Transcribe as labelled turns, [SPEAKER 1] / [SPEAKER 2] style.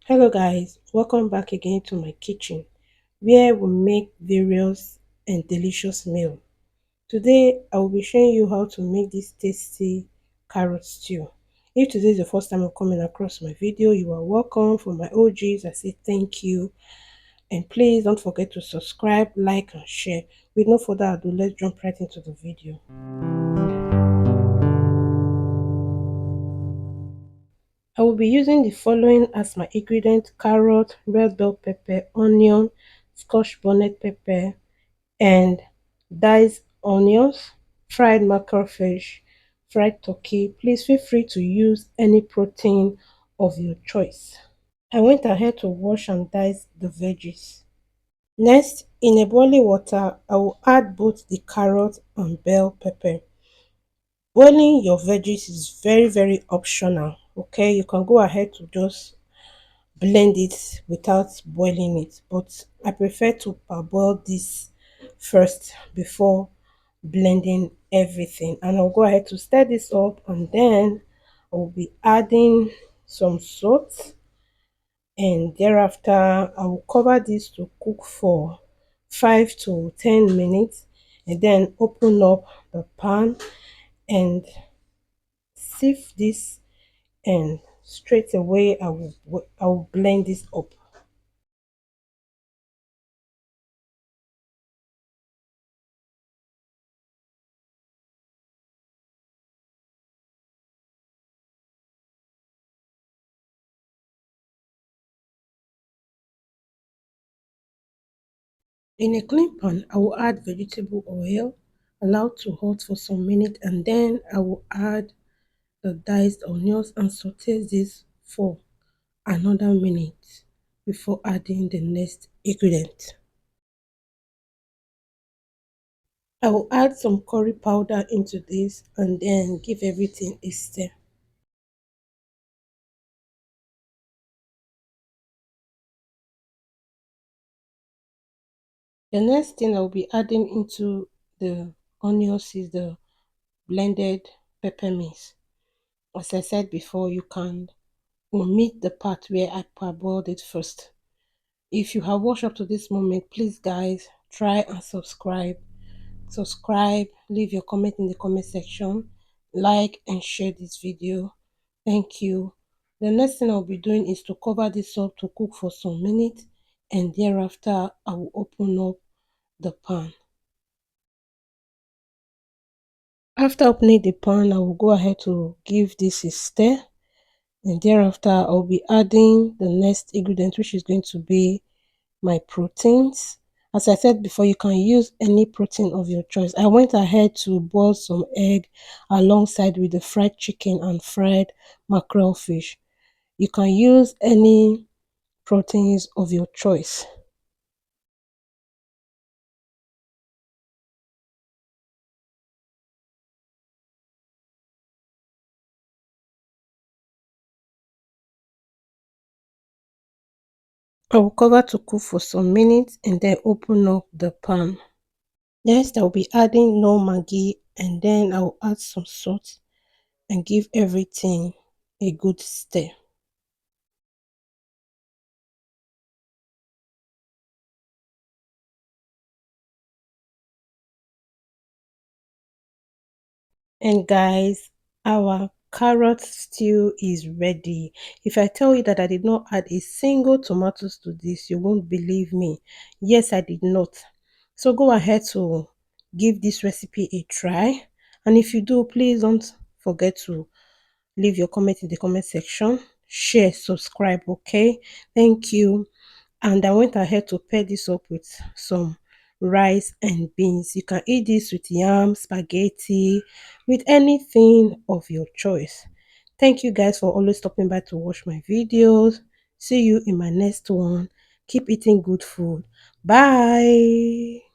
[SPEAKER 1] Hello guys, welcome back again to my kitchen where we make various and delicious meal. Today I will be showing you how to make this tasty carrot stew. If today is the first time you're coming across my video, you are welcome. For my OGs, I say thank you, and please don't forget to subscribe, like and share. With no further ado, let's jump right into the video. I will be using the following as my ingredient: carrot, red bell pepper, onion, scotch bonnet pepper, and diced onions, fried mackerel fish, fried turkey. Please feel free to use any protein of your choice. I went ahead to wash and dice the veggies. Next, in a boiling water, I will add both the carrot and bell pepper. Boiling your veggies is very optional. Okay, you can go ahead to just blend it without boiling it, but I prefer to parboil this first before blending everything. And I'll go ahead to stir this up, and then I'll be adding some salt, and thereafter I will cover this to cook for 5 to 10 minutes, and then open up the pan and sieve this, and straight away I will blend this up. In a clean pan, I will add vegetable oil, allow to hot for some minutes, and then I will add the diced onions and saute this for another minute before adding the next ingredient. I will add some curry powder into this and then give everything a stir. The next thing I will be adding into the onions is the blended peppermint. As I said before, you can omit the part where I parboiled it first. If you have watched up to this moment, please guys, try and subscribe, leave your comment in the comment section, like and share this video. Thank you. The next thing I'll be doing is to cover this up to cook for some minutes, and thereafter I will open up the pan. After opening the pan, I will go ahead to give this a stir, and thereafter I'll be adding the next ingredient, which is going to be my proteins. As I said before, you can use any protein of your choice. I went ahead to boil some egg alongside with the fried chicken and fried mackerel fish. You can use any proteins of your choice. I will cover to cook for some minutes and then open up the pan. Next, I will be adding no Maggi, and then I will add some salt and give everything a good stir. And guys, our carrot stew is ready. If I tell you that I did not add a single tomatoes to this, you won't believe me. Yes, I did not. So go ahead to give this recipe a try. And if you do, please don't forget to leave your comment in the comment section. Share, subscribe, okay? Thank you. And I went ahead to pair this up with some rice and beans. You can eat this with yam, spaghetti, with anything of your choice. Thank you guys for always stopping by to watch my videos. See you in my next one. Keep eating good food. Bye.